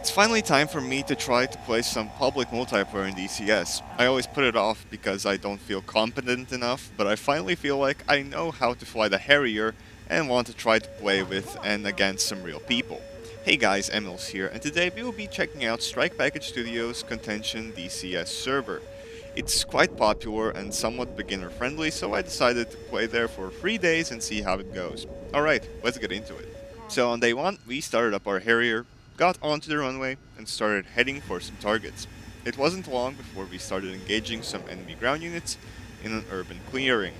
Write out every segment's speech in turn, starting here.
It's finally time for me to try to play some public multiplayer in DCS. I always put it off because I don't feel competent enough, but I finally feel like I know how to fly the Harrier and want to try to play with and against some real people. Hey guys, Emils here, and today we will be checking out Strike Package Studios' Contention DCS server. It's quite popular and somewhat beginner friendly, so I decided to play there for 3 days and see how it goes. Alright, let's get into it. So on day 1, we started up our Harrier, got onto the runway, and started heading for some targets. It wasn't long before we started engaging some enemy ground units in an urban clearing.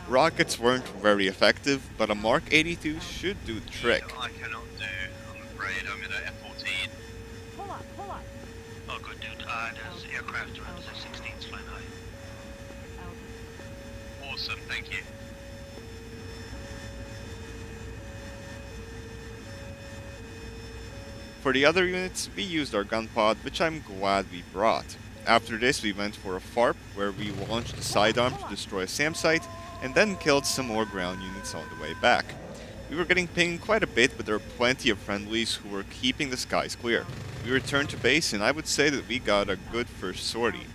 Rockets weren't very effective, but a Mark 82 should do the trick. I cannot do, I'm afraid. I'm in a F-14. Pull up, pull up. Oh, good dude. There's aircraft around the F-16s flying high. Awesome, thank you. For the other units, we used our gun pod, which I'm glad we brought. After this, we went for a FARP, where we launched the sidearm to destroy a SAM site, and then killed some more ground units on the way back. We were getting pinged quite a bit, but there were plenty of friendlies who were keeping the skies clear. We returned to base, and I would say that we got a good first sortie.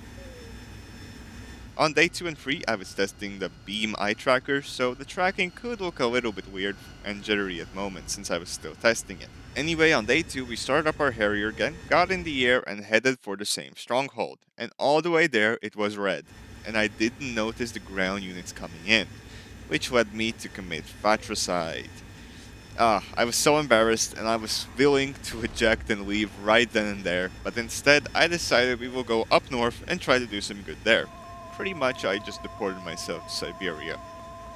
On day 2 and 3, I was testing the beam eye tracker, so the tracking could look a little bit weird and jittery at moments since I was still testing it. Anyway, on day 2, we started up our Harrier again, got in the air and headed for the same stronghold. And all the way there, it was red. And I didn't notice the ground units coming in, which led me to commit fratricide. I was so embarrassed and I was willing to eject and leave right then and there, but instead I decided we will go up north and try to do some good there. Pretty much I just deported myself to Siberia.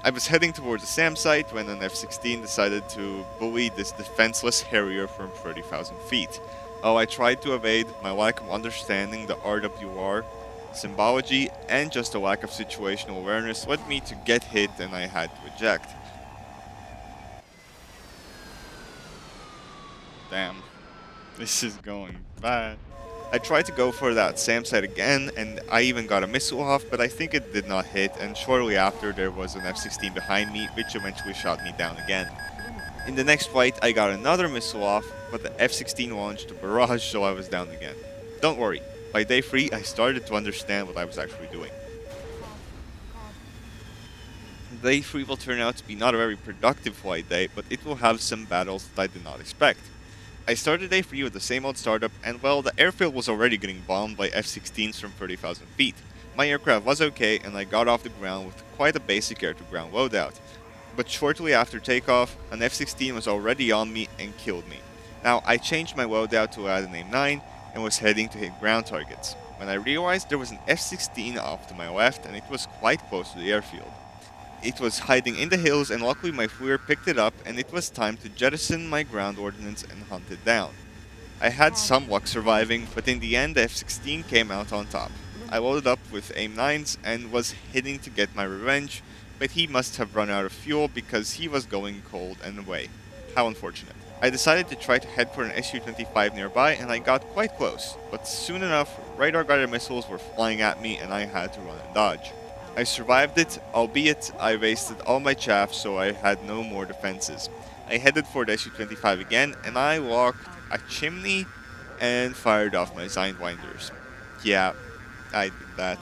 I was heading towards the SAM site when an F-16 decided to bully this defenseless Harrier from 30,000 feet. I tried to evade, my lack of understanding the RWR symbology and just a lack of situational awareness led me to get hit and I had to eject. Damn, this is going bad. I tried to go for that SAM site again, and I even got a missile off, but I think it did not hit, and shortly after there was an F-16 behind me, which eventually shot me down again. In the next flight, I got another missile off, but the F-16 launched a barrage, so I was down again. Don't worry, by day 3, I started to understand what I was actually doing. Day 3 will turn out to be not a very productive flight day, but it will have some battles that I did not expect. I started day 3 with the same old startup, and well, the airfield was already getting bombed by F-16s from 30,000 feet. My aircraft was okay, and I got off the ground with quite a basic air-to-ground loadout. But shortly after takeoff, an F-16 was already on me and killed me. Now, I changed my loadout to add an AIM-9 and was heading to hit ground targets, when I realized there was an F-16 off to my left and it was quite close to the airfield. It was hiding in the hills, and luckily my FLIR picked it up and it was time to jettison my ground ordnance and hunt it down. I had some luck surviving, but in the end the F-16 came out on top. I loaded up with AIM-9s and was heading to get my revenge, but he must have run out of fuel because he was going cold and away. How unfortunate. I decided to try to head for an Su-25 nearby and I got quite close, but soon enough radar-guided missiles were flying at me and I had to run and dodge. I survived it, albeit I wasted all my chaff, so I had no more defenses. I headed for the Su-25 again, and I locked a chimney and fired off my Zindwinders. Yeah, I did that.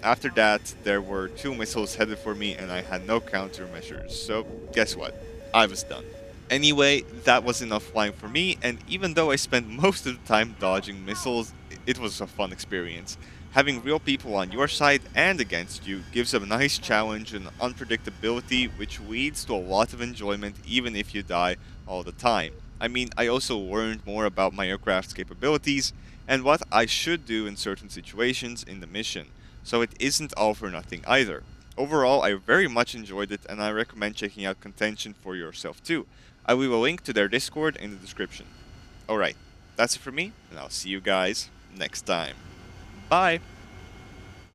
After that, there were 2 missiles headed for me, and I had no countermeasures, so guess what? I was done. Anyway, that was enough flying for me, and even though I spent most of the time dodging missiles, it was a fun experience. Having real people on your side and against you gives a nice challenge and unpredictability, which leads to a lot of enjoyment even if you die all the time. I mean, I also learned more about my aircraft's capabilities and what I should do in certain situations in the mission, so it isn't all for nothing either. Overall, I very much enjoyed it and I recommend checking out Contention for yourself too. I will leave a link to their Discord in the description. Alright, that's it for me, and I'll see you guys next time. Bye!